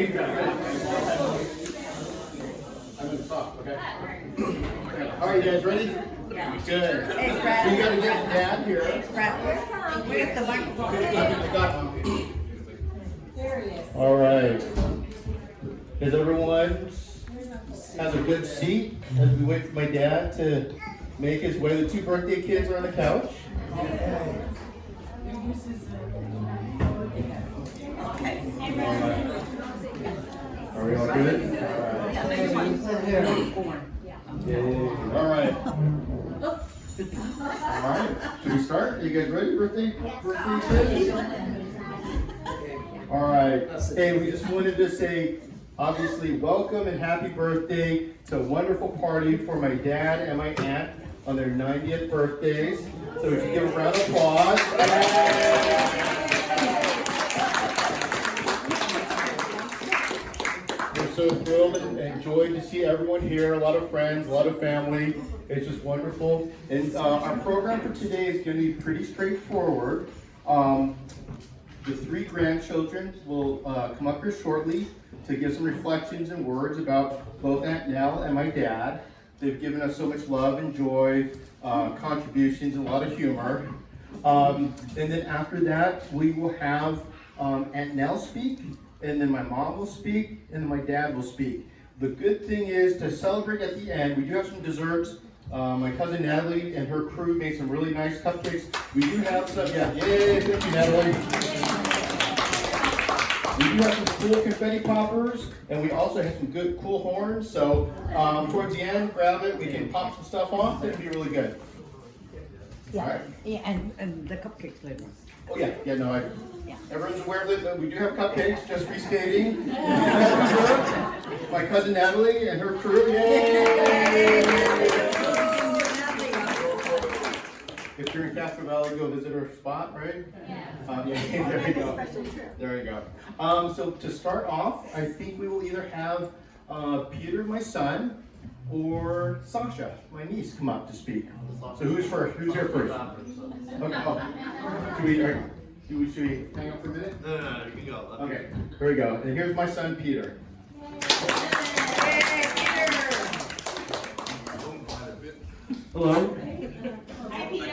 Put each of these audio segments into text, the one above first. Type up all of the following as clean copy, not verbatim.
I'm gonna stop, okay? All right, you guys ready? Yeah. Good. Hey, Brad. You gotta get Dad here. Brad, where's the microphone? I got one. All right. Is everyone has a good seat as we wait for my dad to make his way? The two birthday kids are on the couch. Are we all good? All right. All right. Should we start? Are you guys ready? Birthday kids? All right. Hey, we just wanted to say, obviously, welcome and happy birthday to a wonderful party for my dad and my aunt on their 90th birthdays. So we should give a round of applause. We're so thrilled and joyed to see everyone here, a lot of friends, a lot of family. It's just wonderful. And our program for today is going to be pretty straightforward. The three grandchildren will come up here shortly to give some reflections and words about both Aunt Nell and my dad. They've given us so much love and joy, contributions, and a lot of humor. And then after that, we will have Aunt Nell speak, and then my mom will speak, and then my dad will speak. The good thing is, to celebrate at the end, we do have some desserts. My cousin Natalie and her crew made some really nice cupcakes. We do have some, yay, thank you, Natalie. We do have some cool confetti poppers, and we also have some good, cool horns. So towards the end, grab it. We can pop some stuff off. It'll be really good. Yeah, All right. yeah, and the cupcake flavor. Oh yeah, no, everyone's aware of it, but we do have cupcakes, just restating. My cousin Natalie and her crew, yay! If you're in Castro Valley, go visit her spot, right? Yeah. There you go. There you go. So to start off, I think we will either have Peter, my son, or Sasha, my niece, come up to speak. So who's first? Who's here first? Okay. Should we hang up for a minute? No, you can go. Okay, here we go. And here's my son, Peter. Hello. Hi, Peter.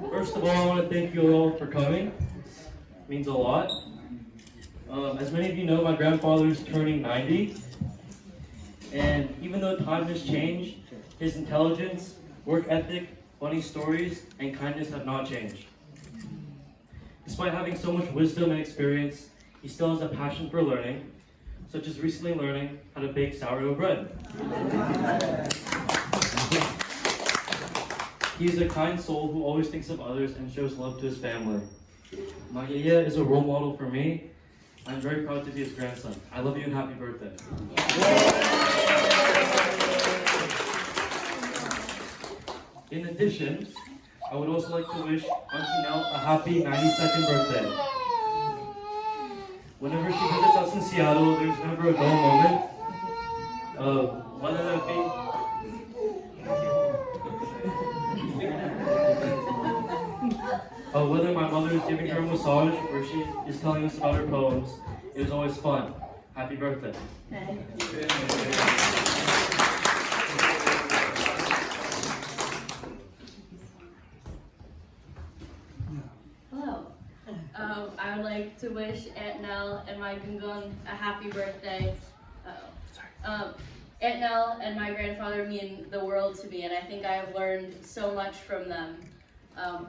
First of all, I want to thank you all for coming. It means a lot. As many of you know, my grandfather is turning 90. And even though time has changed, his intelligence, work ethic, funny stories, and kindness have not changed. Despite having so much wisdom and experience, he still has a passion for learning, such as recently learning how to bake sourdough bread. He is a kind soul who always thinks of others and shows love to his family. My Yaya is a role model for me. I'm very proud to be his grandson. I love you and happy birthday. In addition, I would also like to wish Auntie Nell a happy 92nd birthday. Whenever she visits us in Seattle, there's never a dull moment. Whether that be whether my mother is giving her a massage or she is telling us about her poems, it is always fun. Happy birthday. Hello. I would like to wish Aunt Nell and my gungun a happy birthday. Aunt Nell and my grandfather mean the world to me, and I think I have learned so much from them.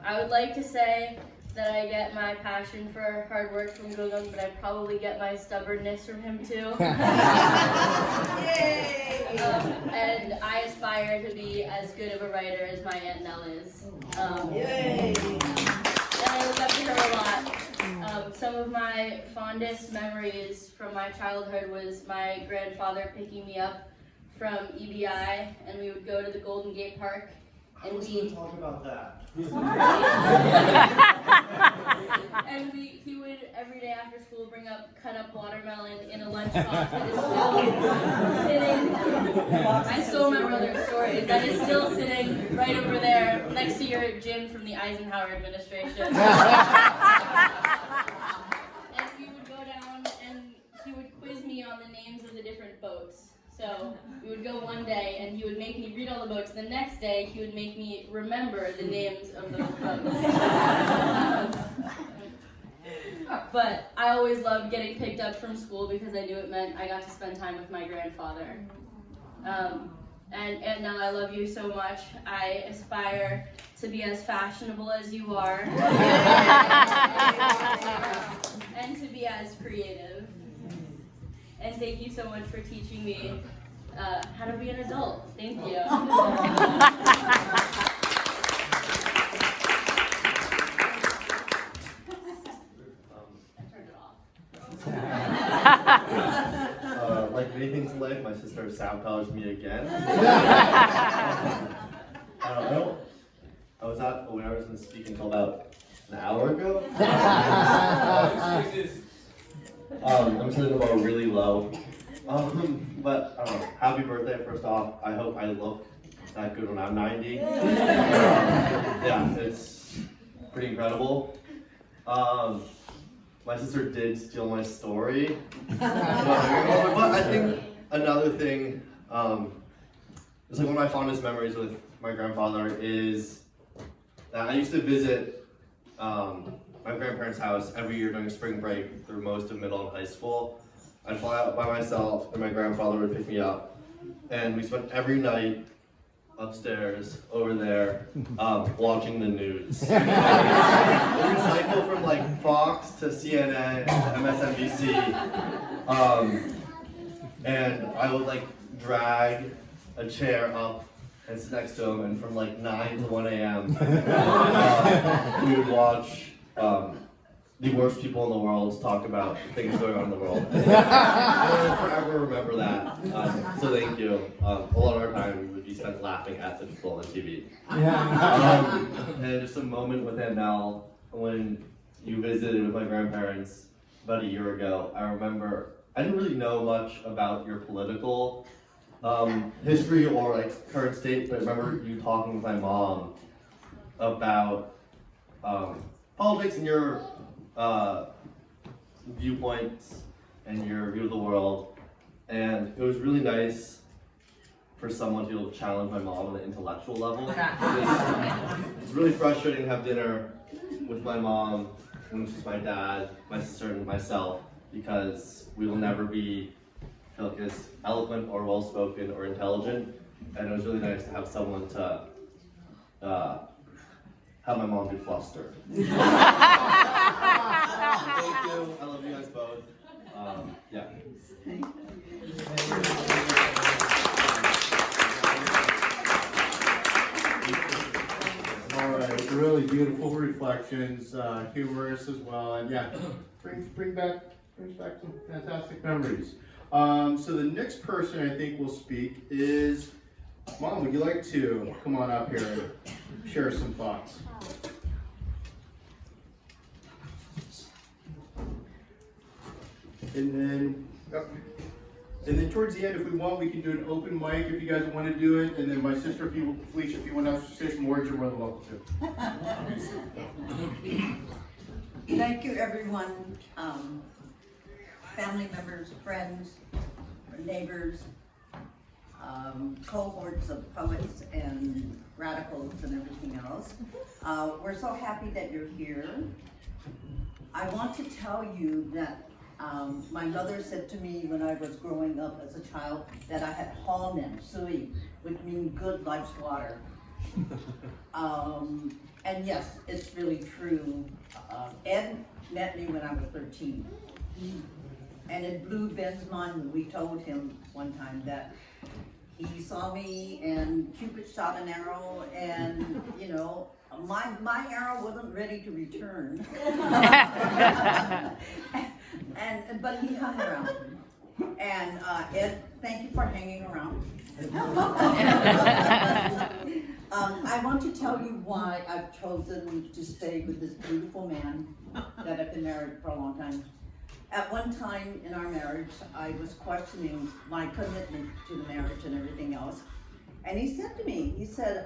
I would like to say that I get my passion for hard work from Gungun, but I probably get my stubbornness from him too. And I aspire to be as good of a writer as my Aunt Nell is. And I look up to her a lot. Some of my fondest memories from my childhood was my grandfather picking me up from EBI, and we would go to the Golden Gate Park. And we talk about that. And he would every day after school bring up cut up watermelon in a lunchbox that is still sitting. I still remember their stories. That is still sitting right over there next to your gym from the Eisenhower administration. the boats, the next day he would make me remember the names of those boats. But I always loved getting picked up from school because I knew it meant I got to spend time with my grandfather. And Aunt Nell, I love you so much. I aspire to be as fashionable as you are. And to be as creative. And thank you so much for teaching me how to be an adult. Thank you. Like many things in life, my sister sabotaged me again. I don't know. I was not aware I was going to speak until about an hour ago. I'm sitting about really low. But I don't know. Happy birthday, first off. I hope I look that good when I'm 90. Yeah, it's pretty incredible. My sister did steal my story. But I think another thing is like one of my fondest memories with my grandfather is that I used to visit my grandparents' house every year during spring break through most of middle and high school. I'd fly out by myself and my grandfather would pick me up. And we spent every night upstairs over there watching the news. We would cycle from like Fox to CNN to MSNBC. And I would like drag a chair up and sit next to him, and from like 9 to 1 a.m. We would watch the worst people in the world talk about things going on in the world. I will forever remember that. So thank you. A lot of our time would be spent laughing at the people on the TV. And just a moment with Aunt Nell when you visited with my grandparents about a year ago. I remember I didn't really know much about your political history or like current state, but I remember you talking with my mom about politics and your viewpoints and your view of the world, and it was really nice for someone to be able to challenge my mom on an intellectual level. It's really frustrating to have dinner with my mom when she's my dad, my sister, and myself, because we will never be feel like as eloquent or well-spoken or intelligent, and it was really nice to have someone to have my mom be flustered. Thank you. I love you guys both. Yeah. All right, really beautiful reflections, humorous as well, and yeah, brings back some fantastic memories. So the next person I think will speak is Mom. Would you like to come on up here and share some thoughts? And then towards the end, if we want, we can do an open mic if you guys want to do it. And then my sister, Felicia, if you want to say some words, you're more than welcome to. Thank you, everyone, family members, friends, neighbors, cohorts of poets and radicals and everything else. We're so happy that you're here. I want to tell you that my mother said to me when I was growing up as a child that I had Hallman, Sui, which means good life's water. And yes, it's really true. Ed met me when I was 13. And it blew Ben's mind when we told him one time that he saw me and Cupid shot an arrow, and you know, my arrow wasn't ready to return. But he hung around. And Ed, thank you for hanging around. I want to tell you why I've chosen to stay with this beautiful man that I've been married for a long time. At one time in our marriage, I was questioning my commitment to the marriage and everything else. And he said to me, he said,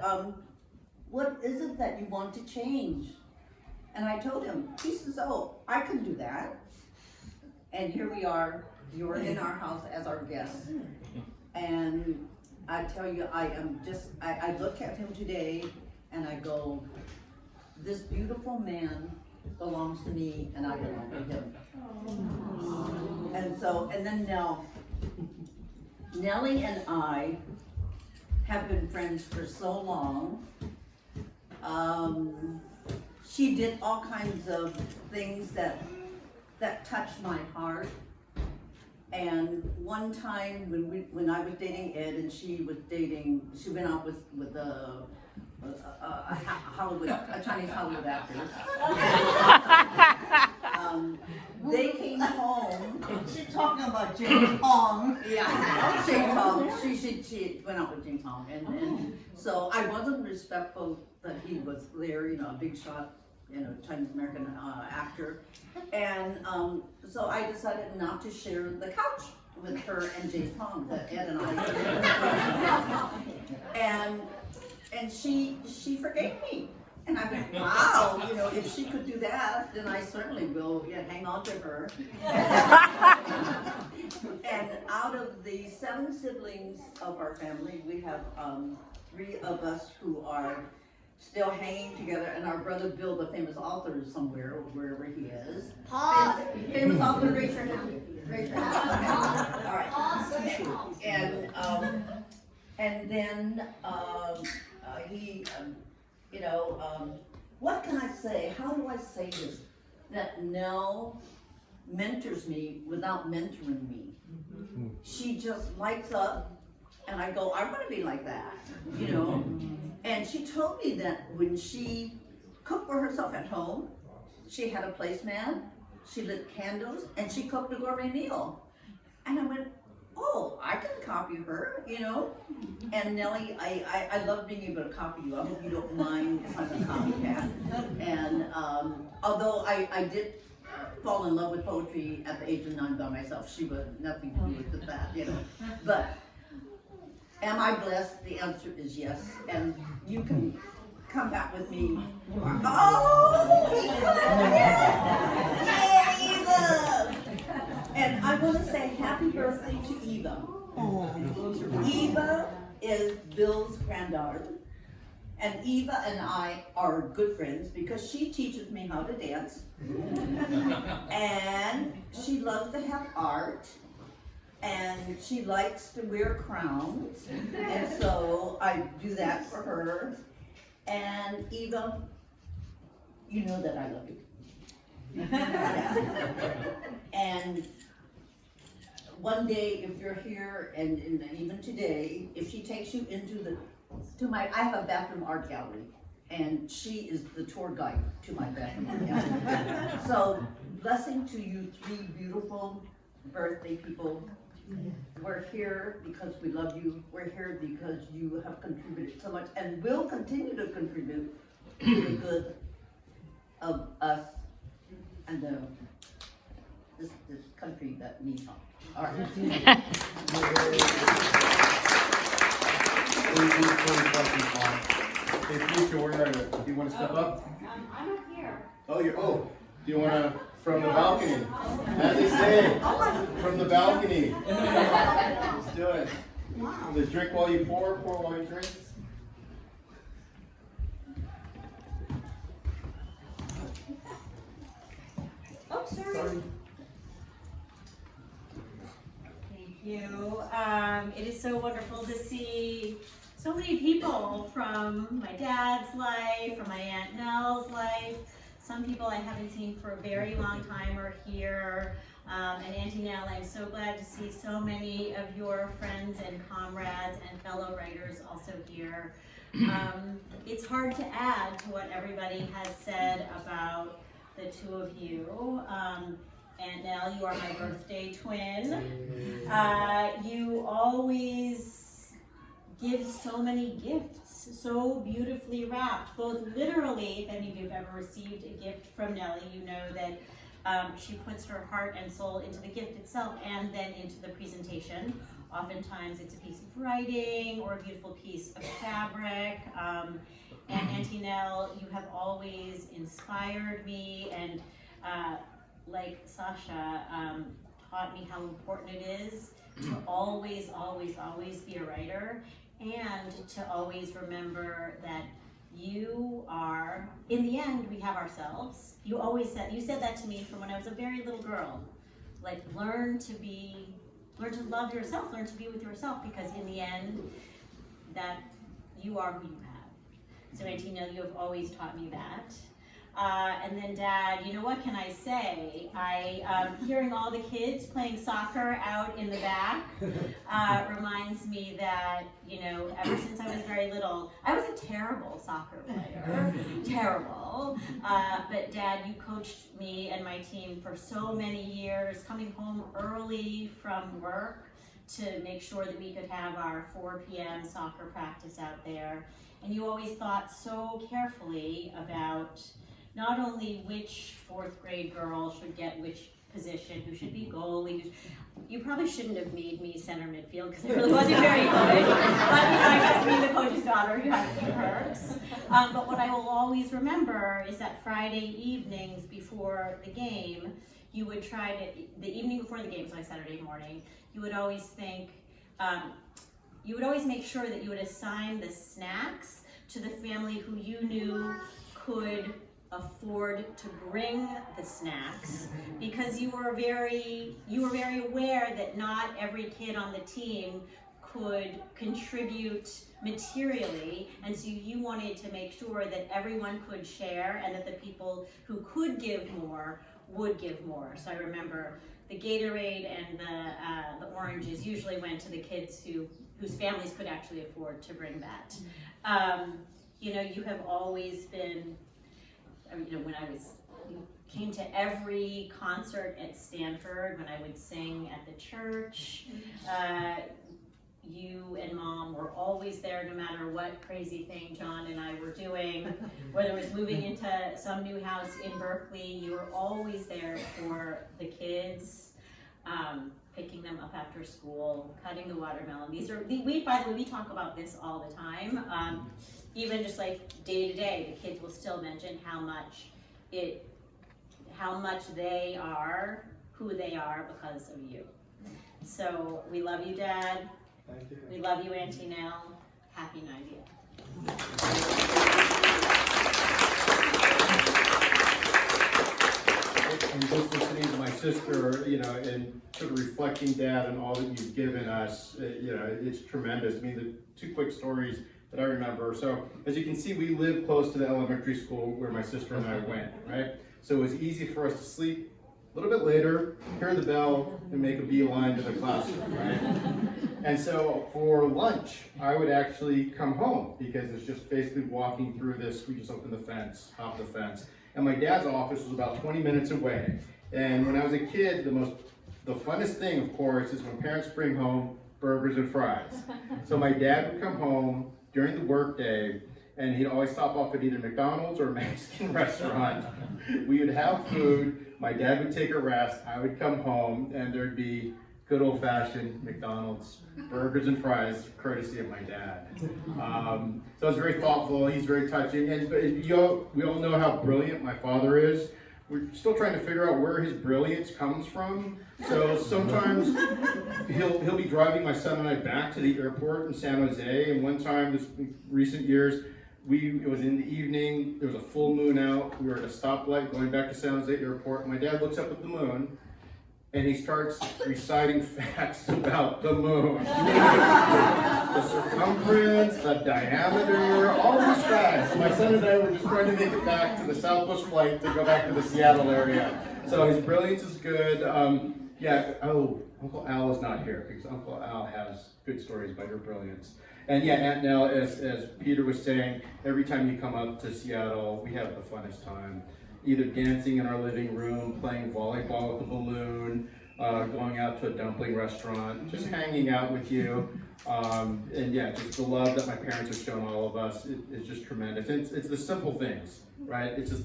what is it that you want to change? And I told him, he says, oh, I can do that. And here we are, you're in our house as our guest. And I tell you, I look at him today and I go, this beautiful man belongs to me and I belong to him. And then now, Nellie and I have been friends for so long. She did all kinds of things that touched my heart. And one time when I was dating Ed and she went out with a Chinese Hollywood actor. They came home. She's talking about James Hong. Yeah, James Hong. She went out with James Hong, and so I wasn't respectful that he was there. A big shot, Chinese American actor, and so I decided not to share the couch with her and James Hong that Ed and I. And she forgave me. And I went, wow, if she could do that, then I certainly will hang on to her. And out of the 7 siblings of our family, we have 3 of us who are still hanging together, and our brother Bill, the famous author, is somewhere, wherever he is. Famous author, raise your hand. Raise your hand. All right. And then he, what can I say? How do I say this? That Nell mentors me without mentoring me. She just lights up, and I go, I want to be like that, And she told me that when she cooked for herself at home, she had a placemat, she lit candles, and she cooked a gourmet meal. And I went, oh, I can copy her, And Nellie, I love being able to copy you. I hope you don't mind if I'm a copycat. And although I did fall in love with poetry at the age of 9 by myself, she was nothing to do with that, But am I blessed? The answer is yes. And you can come back with me. Oh, Eva! Eva! And I want to say happy birthday to Eva. Eva is Bill's granddaughter. And Eva and I are good friends because she teaches me how to dance. And she loves to have art. And she likes to wear crowns. And so I do that for her. And Eva, you know that I love you. And one day, if you're here, and even today, if she takes you into I have a bathroom art gallery, and she is the tour guide to my bathroom art gallery. So, blessing to you 3 beautiful birthday people. We're here because we love you. We're here because you have contributed so much and will continue to contribute to the good of us and this country that needs help. All right. Hey, Future, where are you? Do you want to step up? I'm up here. Oh, do you want to, from the balcony? As they say, from the balcony. Let's do it. Just drink while you pour while you drink. Oh, sorry. Thank you. It is so wonderful to see so many people from my dad's life, from my Aunt Nell's life. Some people I haven't seen for a very long time are here. And Auntie Nell, I'm so glad to see so many of your friends and comrades and fellow writers also here. It's hard to add to what everybody has said about the 2 of you. Aunt Nell, you are my birthday twin. You always give so many gifts, so beautifully wrapped, both literally, if any of you have ever received a gift from Nellie, you know that she puts her heart and soul into the gift itself and then into the presentation. Oftentimes it's a piece of writing or a beautiful piece of fabric. And Auntie Nell, you have always inspired me and like Sasha, taught me how important it is to always, always, always be a writer, and to always remember that you are, in the end, we have ourselves. You said that to me from when I was a very little girl. Like, learn to love yourself, learn to be with yourself, because in the end, that you are who you have. So Auntie Nellie, you have always taught me that. And then Dad, you know, what can I say? Hearing all the kids playing soccer out in the back reminds me that, you know, ever since I was very little, I was a terrible soccer player, terrible. But Dad, you coached me and my team for so many years, coming home early from work to make sure that we could have our 4 p.m. soccer practice out there. And you always thought so carefully about not only which 4th grade girl should get which position, who should be goalie. You probably shouldn't have made me center midfield because I really wasn't very good. But you know, I guess being the coach's daughter, you have a few perks. But what I will always remember is that Friday evenings before the game, you would try to, the evening before the game, so like Saturday morning, you would always think, you would always make sure that you would assign the snacks to the family who you knew could afford to bring the snacks, because you were very aware that not every kid on the team could contribute materially, and so you wanted to make sure that everyone could share and that the people who could give more would give more. So I remember the Gatorade and the oranges usually went to the kids whose families could actually afford to bring that. You know, you have always been, you know, when you came to every concert at Stanford, when I would sing at the church, you and Mom were always there no matter what crazy thing John and I were doing. Whether it was moving into some new house in Berkeley, you were always there for the kids, picking them up after school, cutting the watermelon. By the way, we talk about this all the time. Even just like day to day, the kids will still mention how much they are who they are because of you. So we love you, Dad. Thank you. We love you, Auntie Nell. Happy 90th. And just listening to my sister, you know, and sort of reflecting, Dad, and all that you've given us, you know, it's tremendous. I mean, the 2 quick stories that I remember. So as you can see, we live close to the elementary school where my sister and I went, right? So it was easy for us to sleep a little bit later, hear the bell, and make a beeline to the classroom, right? And so for lunch, I would actually come home because it's just basically walking through this. We just open the fence, hop the fence. And my dad's office was about 20 minutes away. And when I was a kid, the funnest thing, of course, is when parents bring home burgers and fries. So my dad would come home during the workday, and he'd always stop off at either McDonald's or a Mexican restaurant. We would have food, my dad would take a rest, I would come home, and there'd be good old-fashioned McDonald's burgers and fries, courtesy of my dad. So it's very thoughtful, he's very touching, and we all know how brilliant my father is. We're still trying to figure out where his brilliance comes from. So sometimes he'll be driving my son and I back to the airport in San Jose, and one time this recent years, it was in the evening, there was a full moon out, we were at a stoplight going back to San Jose airport, and my dad looks up at the moon, and he starts reciting facts about the moon. The circumference, the diameter, all these facts. My son and I were just trying to make it back to the Southwest flight to go back to the Seattle area. So his brilliance is good. Uncle Al is not here because Uncle Al has good stories about your brilliance. And yeah, Aunt Nell, as Peter was saying, every time you come up to Seattle, we have the funnest time. Either dancing in our living room, playing volleyball with a balloon, going out to a dumpling restaurant, just hanging out with you. And yeah, just the love that my parents have shown all of us is just tremendous. It's the simple things, right? It's just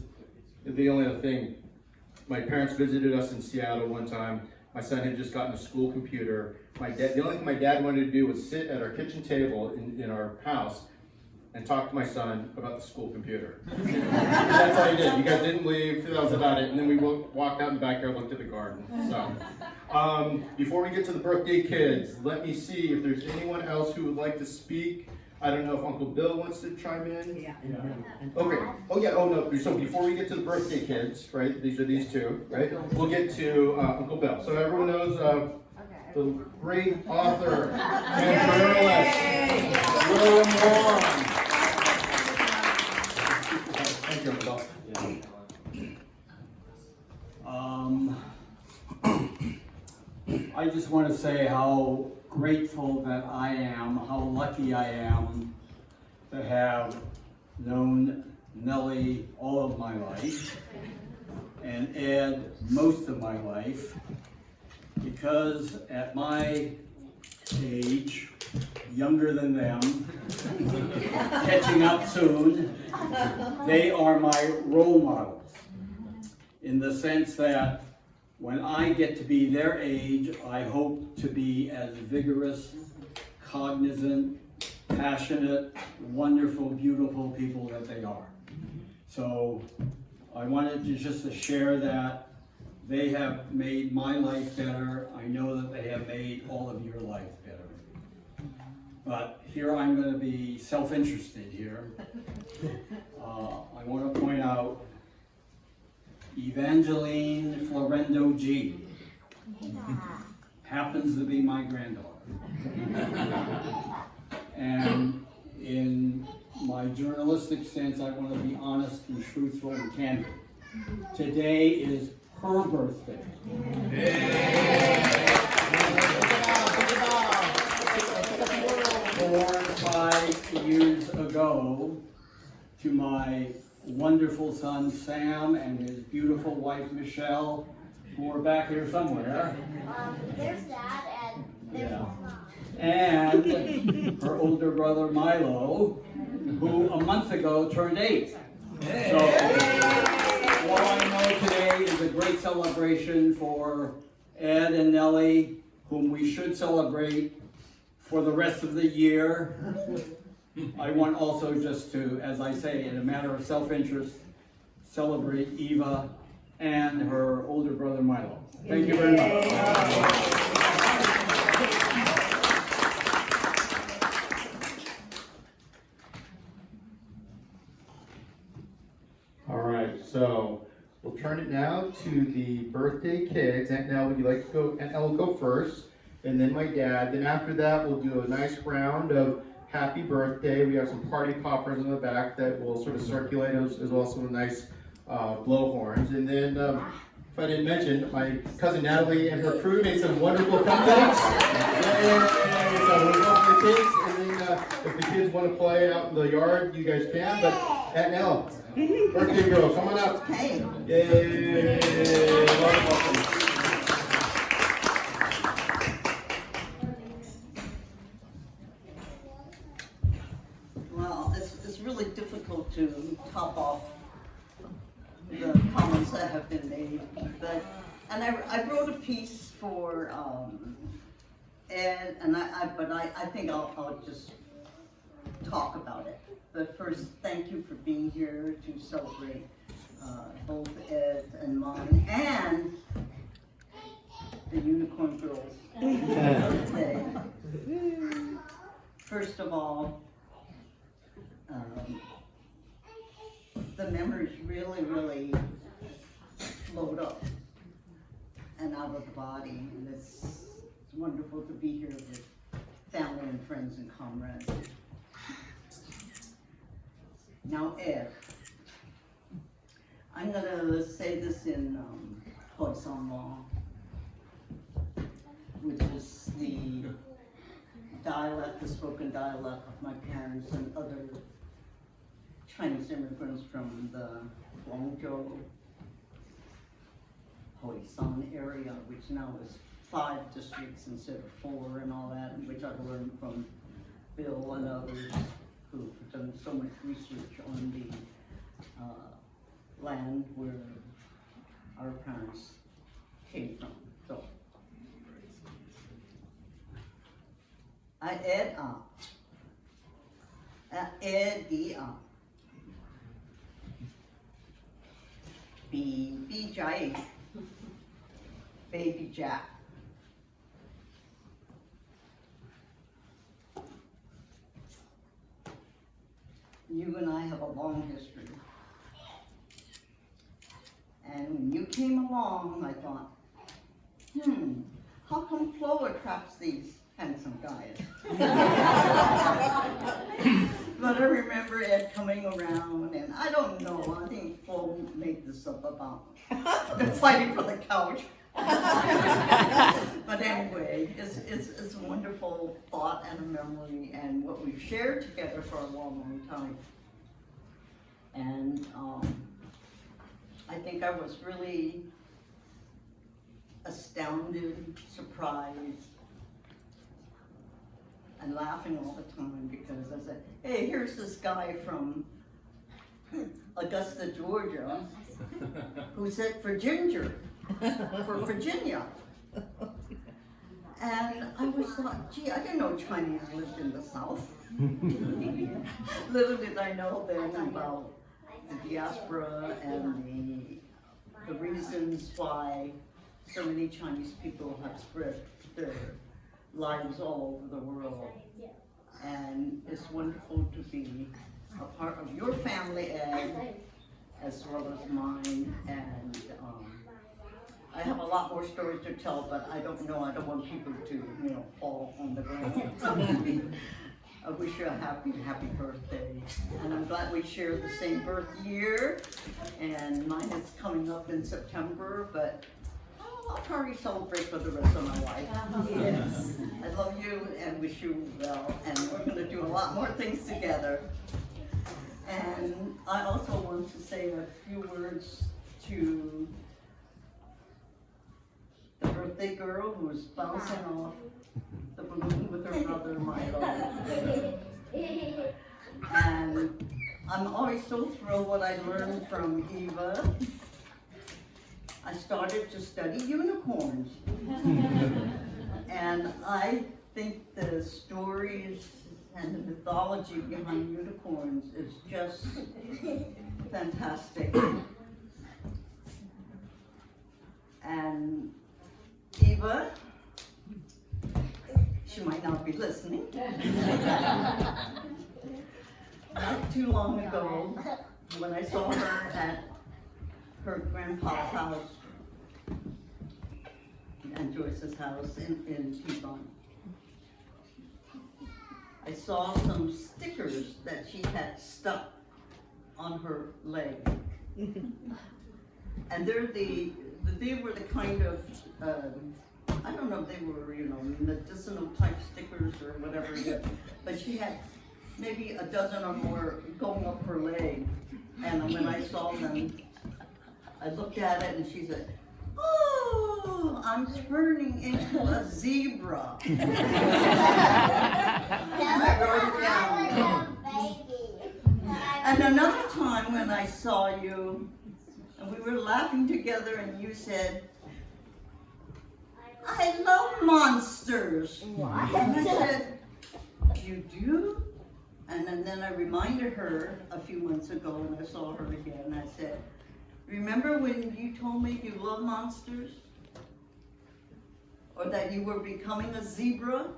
the only other thing. My parents visited us in Seattle one time. My son had just gotten a school computer. The only thing my dad wanted to do was sit at our kitchen table in our house and talk to my son about the school computer. That's all you did. You guys didn't leave, that was about it. And then we walked out in the backyard, looked at the garden. So, before we get to the birthday kids, let me see if there's anyone else who would like to speak. I don't know if Uncle Bill wants to chime in. Yeah. Okay. Oh yeah. Oh no. So before we get to the birthday kids, right? These are these two, right? We'll get to Uncle Bill. So everyone knows the great author and journalist William Wong. Thank you, Uncle Bill. I just want to say how grateful that I am, how lucky I am to have known Nellie all of my life and Ed most of my life, because at my age, younger than them, catching up soon, they are my role models in the sense that when I get to be their age, I hope to be as vigorous, cognizant, passionate, wonderful, beautiful people that they are. So I wanted to just to share that they have made my life better. I know that they have made all of your life better. But here I'm going to be self-interested here. I want to point out Evangeline Florendo G. happens to be my granddaughter. And in my journalistic sense, I want to be honest and truthful and candid. Today is her birthday. Born 5 years ago to my wonderful son Sam and his beautiful wife Michelle, who are back here somewhere. There's Dad and there's Mom. And her older brother Milo, who a month ago turned 8. So what I know today is a great celebration for Ed and Nellie, whom we should celebrate for the rest of the year. I want also just to, as I say, in a matter of self-interest, celebrate Eva and her older brother Milo. Thank you very much. All right, so we'll turn it now to the birthday kids. Aunt Nell, would you like to go? Aunt Nell will go first, and then my dad. Then after that, we'll do a nice round of happy birthday. We have some party poppers in the back that will sort of circulate, as well as some nice blowhorns. And then, if I didn't mention, my cousin Natalie and her crew made some wonderful cupcakes. Yay! So we'll go for the cakes, and then if the kids want to play out in the yard, you guys can. But Aunt Nell, birthday girl, come on up. Hey. Yay! Welcome. Well, it's really difficult to top off the comments that have been made, but, and I wrote a piece for, Ed, and I think I'll just talk about it. But first, thank you for being here to celebrate, both Ed and mine, and the Unicorn Girls' birthday. First of all, the memories really float up and out of the body, and it's wonderful to be here with family and friends and comrades. Now Ed, I'm gonna say this in Wong, which is the dialect, the spoken dialect of my parents and other Chinese immigrants from the Guangzhou, Hoisan area, which now is 5 districts instead of 4 and all that, which I've learned from Bill and others who've done so much research on the land where our parents came from. So, Ed Eddie. Baby Jay. Baby Jack. You and I have a long history. And when you came along, I thought, how come Flo attracts these handsome guys? But I remember Ed coming around, and I don't know, I think Flo made this up about fighting for the couch. But anyway, it's a wonderful thought and a memory, and what we've shared together for a long, long time. And I think I was really astounded, surprised, and laughing all the time because I said, hey, here's this guy from Augusta, Georgia, who said for ginger, for Virginia. And I always thought, gee, I didn't know Chinese lived in the South. Little did I know then about the diaspora and the reasons why so many Chinese people have spread their lives all over the world. And it's wonderful to be a part of your family, Ed, as well as mine. And I have a lot more stories to tell, but I don't know. I don't want people to, fall on the ground. I wish you a happy, happy birthday. And I'm glad we share the same birth year. And mine is coming up in September, but I'll probably celebrate for the rest of my life. Yes. I love you and wish you well. And we're going to do a lot more things together. And I also want to say a few words to the birthday girl who is bouncing off the balloon with her brother Milo. And I'm always so thrilled what I learned from Eva. I started to study unicorns. And I think the stories and the mythology behind unicorns is just fantastic. And Eva, she might not be listening. Not too long ago, when I saw her at her grandpa's house and Joyce's house in Tucson, I saw some stickers that she had stuck on her leg. And they were the kind of, I don't know if they were, medicinal type stickers or whatever, but she had maybe a dozen or more going up her leg. And when I saw them, I looked at it and she said, oh, I'm turning into a zebra. And I wrote it down. And another time when I saw you, and we were laughing together and you said, I love monsters. And I said, you do? And then I reminded her a few months ago when I saw her again, I said, remember when you told me you love monsters? Or that you were becoming a zebra?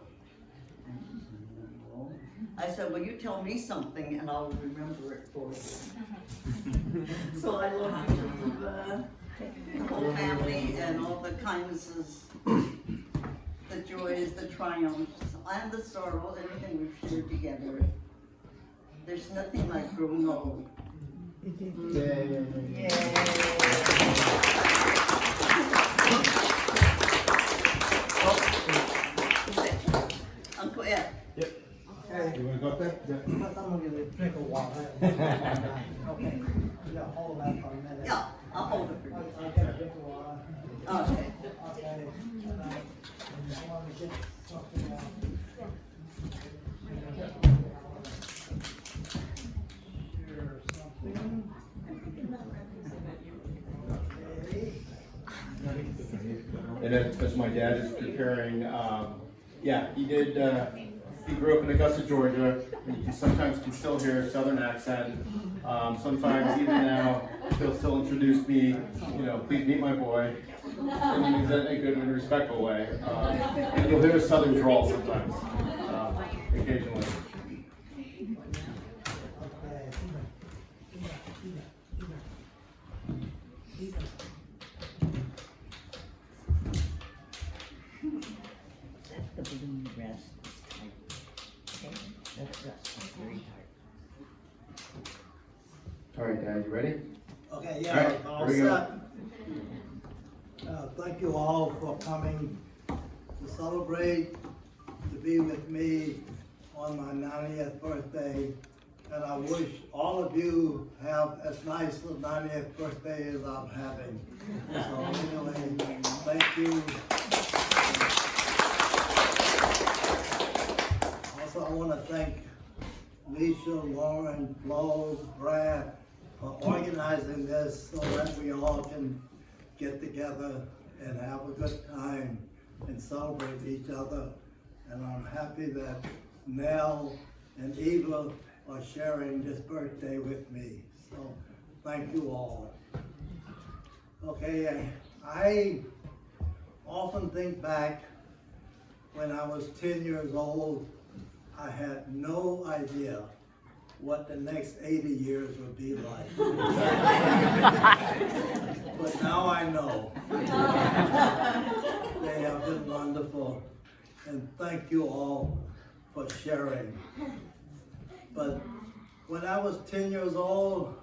I said, well, you tell me something and I'll remember it for you. So I love you, the whole family, and all the kindnesses, the joys, the triumphs, and the sorrows, everything we've shared together. There's nothing like growing old. Yay. Uncle Ed. Yep. Okay. You want to go up there? Yeah. I'm gonna drink a water. Okay. Yeah, hold that for a minute. Yeah, I'll hold it for you. I'll get a drink of water. Okay. Okay. I just want to get something out. Here's something. Okay. And as my dad is preparing, he did he grew up in Augusta, Georgia. You sometimes can still hear a southern accent. Sometimes, even now, he'll still introduce me, please meet my boy. And he means that in a good and respectful way. And you'll hear a southern drawl sometimes, occasionally. The balloon rest is tight. Okay, that's very tight. All right, Dad, you ready? Okay, All yeah, right, all here we go. set. Thank you all for coming to celebrate, to be with me on my 90th birthday. And I wish all of you have as nice a 90th birthday as I'm having. So anyway, thank you. Also, I want to thank Lisa, Lauren, Flo, Brad for organizing this so that we all can get together and have a good time and celebrate each other. And I'm happy that Nell and Eva are sharing this birthday with me. So thank you all. Okay, I often think back when I was 10 years old, I had no idea what the next 80 years would be like. But now I know. They have been wonderful. And thank you all for sharing. But when I was 10 years old,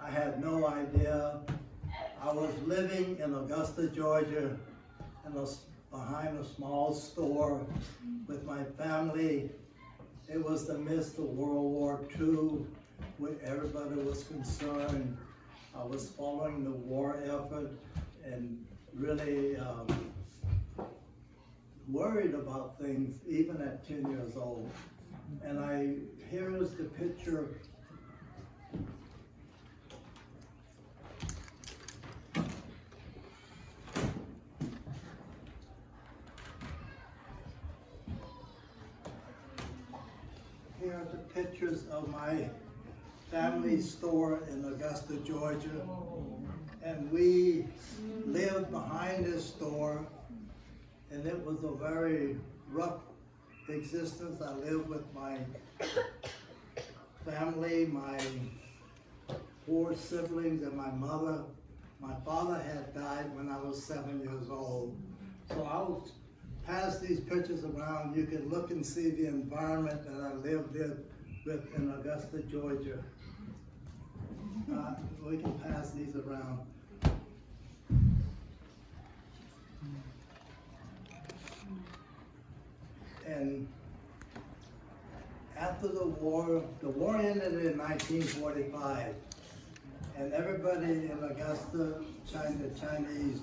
I had no idea. I was living in Augusta, Georgia, behind a small store with my family. It was the midst of World War II, where everybody was concerned. I was following the war effort and really worried about things, even at 10 years old. And here is the picture. Here are the pictures of my family store in Augusta, Georgia. And we lived behind this store, and it was a very rough existence. I lived with my family, my 4 siblings, and my mother. My father had died when I was 7 years old. So I'll pass these pictures around. You can look and see the environment that I lived with in Augusta, Georgia. We can pass these around. And after the war ended in 1945, and everybody in Augusta, the Chinese,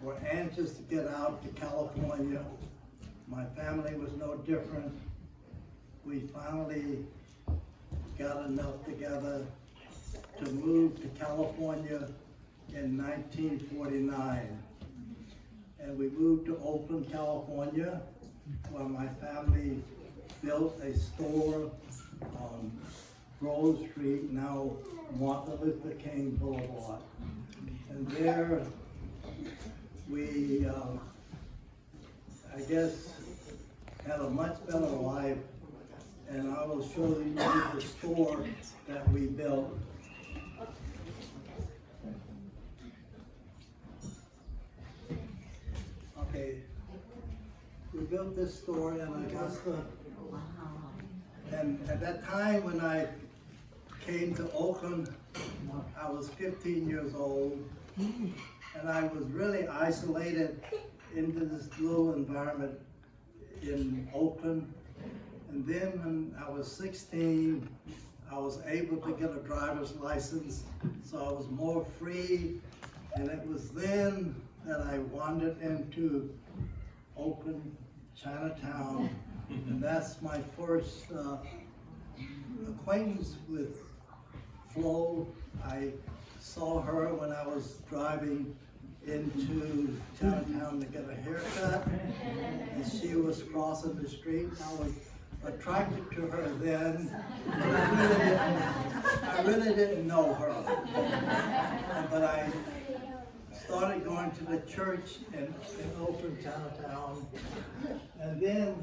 were anxious to get out to California. My family was no different. We finally got enough together to move to California in 1949. And we moved to Oakland, California, where my family built a store on Grove Street, now Martin Luther King Boulevard. And there we, I guess, had a much better life. And I will show you the store that we built. Okay, we built this store in Augusta. And at that time when I came to Oakland, I was 15 years old. And I was really isolated into this little environment in Oakland. And then when I was 16, I was able to get a driver's license, so I was more free. And it was then that I wandered into Oakland, Chinatown, and that's my first acquaintance with Flo. I saw her when I was driving into Chinatown to get a haircut, and she was crossing the street. I was attracted to her then, but I really didn't know her. But I started going to the church in Oakland, Chinatown, and then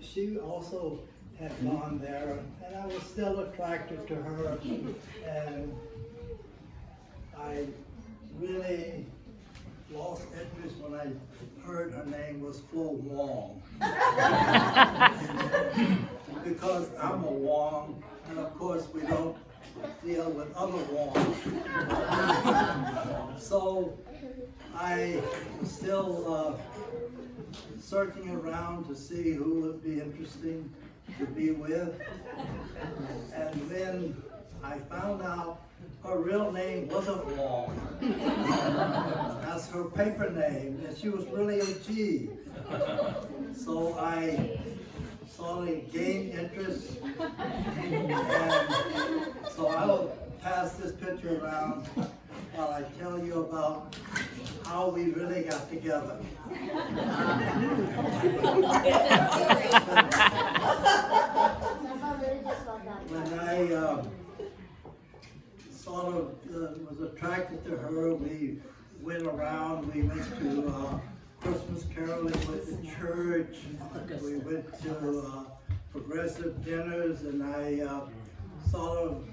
she also had gone there, and I was still attracted to her, and I really lost interest when I heard her name was Wong. Because I'm a Wong, and of course we don't deal with other Wongs. So I was still searching around to see who would be interesting to be with. And then I found out her real name wasn't Wong. That's her paper name, and she was really a G. So I sort of gained interest, and so I will pass this picture around while I tell you about how we really got together. When I sort of was attracted to her, we went around, we went to Christmas caroling with the church, we went to progressive dinners, and I sort of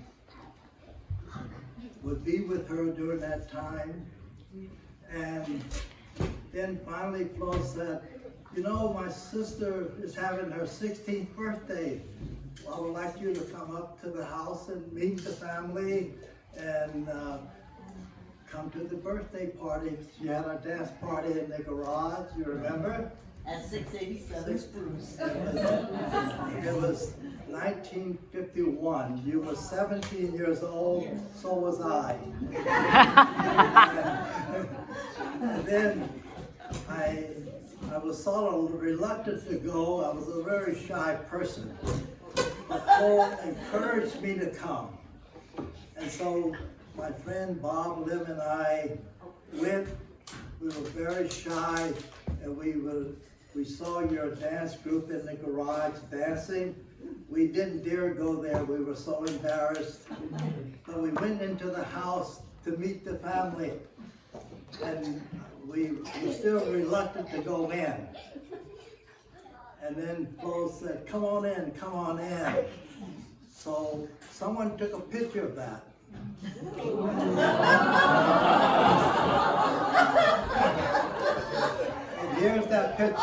would be with her during that time. And then finally Flo said, you know, my sister is having her 16th birthday. Well, I would like you to come up to the house and meet the family and come to the birthday party. She had a dance party in the garage, you remember? At 687 Spruce. It was 1951. You were 17 years old, so was I. And then I was sort of reluctant to go. I was a very shy person. But Paul encouraged me to come. And so my friend Bob, Lim, and I went. We were very shy, and we saw your dance group in the garage dancing. We didn't dare go there. We were so embarrassed. But we went into the house to meet the family, and we were still reluctant to go in. And then Flo said, come on in, come on in. So someone took a picture of that. And here's that picture.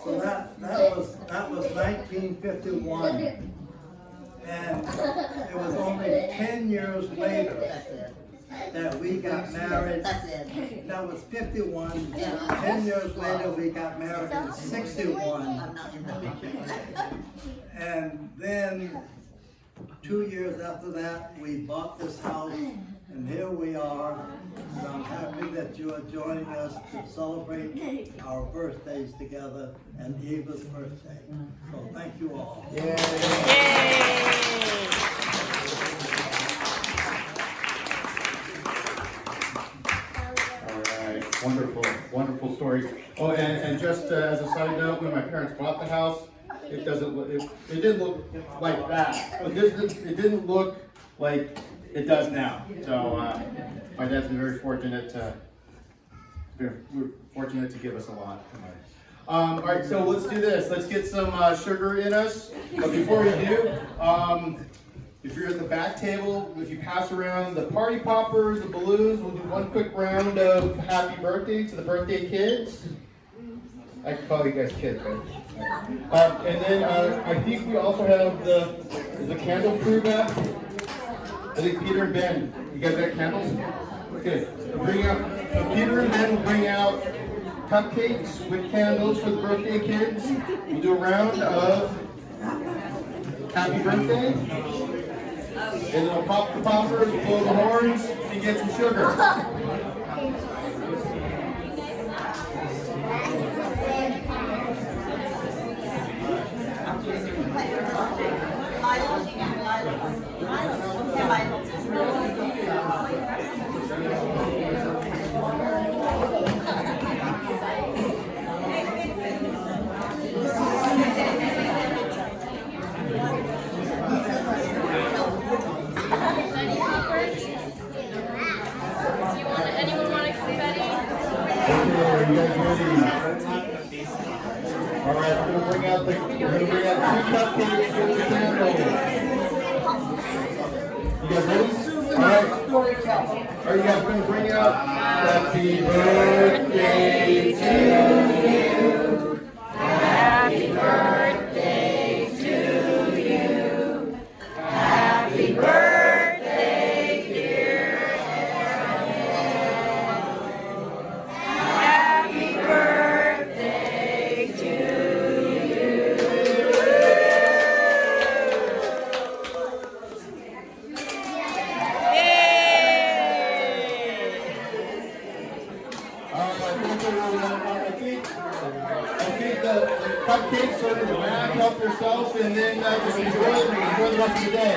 So that was 1951, and it was only 10 years later that we got married. That was 51. 10 years later, we got married in 61. And then 2 years after that, we bought this house, and here we are. And I'm happy that you are joining us to celebrate our birthdays together and Eva's birthday. So thank you all. Wonderful, wonderful stories. Oh, and just as a side note, when my parents bought the house, it didn't look like that. It didn't look like it does now. So my dad's been very fortunate to give us a lot. All right, so let's do this. Let's get some sugar in us. But before we do, if you're at the back table, if you pass around the party poppers, the balloons, we'll do one quick round of happy birthday to the birthday kids. I can call you guys kids, right? And then I think we also have the candle crew back. I think Peter and Ben, you guys got candles? Okay, Peter and Ben will bring out cupcakes with candles for the birthday kids. We'll do a round of happy birthday. And then we'll pop the poppers, blow the horns, and get some sugar. Anyone want a confetti? Okay, are you guys ready? All right, we're gonna bring out two cupcakes with the candles. You guys ready? All right. Are you guys gonna bring out Happy Birthday to you? Happy birthday to you. Happy birthday, dear. Happy birthday to you. I think the cupcakes are in the back, help yourself, and then just enjoy the rest of the day.